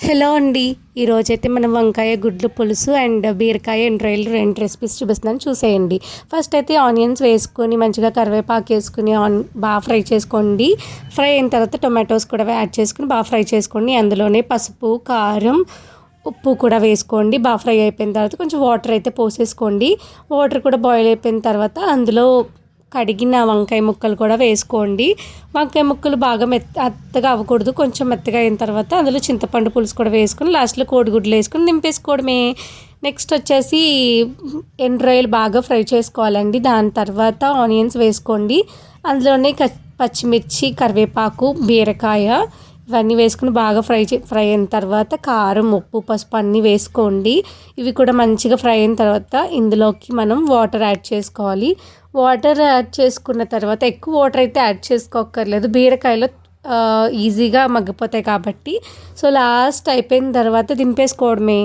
Hello అండి. ఈరోజైతే మనం వంకాయ గుడ్లు పులుసు అండ్ బీరకాయ ఎండ్రాయిలు 2 రెసిపీస్ చూపిస్తున్నాను, చూసేయండి. ఫస్ట్ అయితే ఆనియన్స్ వేసుకొని మంచిగా కరివేపాకు వేసుకుని బాగా ఫ్రై చేసుకోండి. ఫ్రై అయిన తర్వాత టొమాటోస్ కూడా యాడ్ చేసుకుని బాగా ఫ్రై చేసుకోండి. అందులోనే పసుపు, కారం, ఉప్పు కూడా వేసుకోండి. బాగా ఫ్రై అయిపోయిన తర్వాత కొంచెం వాటర్ అయితే పోసేసుకోండి. వాటర్ కూడా బాయిల్ అయిపోయిన తర్వాత అందులో కడిగిన వంకాయ ముక్కలు కూడా వేసుకోండి. వంకాయ ముక్కలు బాగా మెత్తగా అవ్వకూడదు, కొంచెం మెత్తగా అయిన తర్వాత అందులో చింతపండు పులుసు కూడా వేసుకొని లాస్ట్లో కోడిగుడ్లు వేసుకొని దింపేసుకోవడమే. నెక్స్ట్ వచ్చేసి ఎండ్రాయిలు బాగా ఫ్రై చేసుకోవాలండి. దాని తర్వాత ఆనియన్స్ వేసుకోండి. అందులోనే పచ్చిమిర్చి, కరివేపాకు, బీరకాయ ఇవన్నీ వేసుకుని బాగా ఫ్రై అయిన తర్వాత కారం, ఉప్పు, పసుపు అన్నీ వేసుకోండి. ఇవి కూడా మంచిగా ఫ్రై అయిన తర్వాత ఇందులోకి మనం వాటర్ యాడ్ చేసుకోవాలి. వాటర్ యాడ్ చేసుకున్న తర్వాత ఎక్కువ వాటర్ అయితే యాడ్ చేసుకోక్కర్లేదు, బీరకాయలో ఈజీగా మగ్గిపోతాయి కాబట్టి. సో లాస్ట్ అయిపోయిన తర్వాత దింపేసుకోవడమే.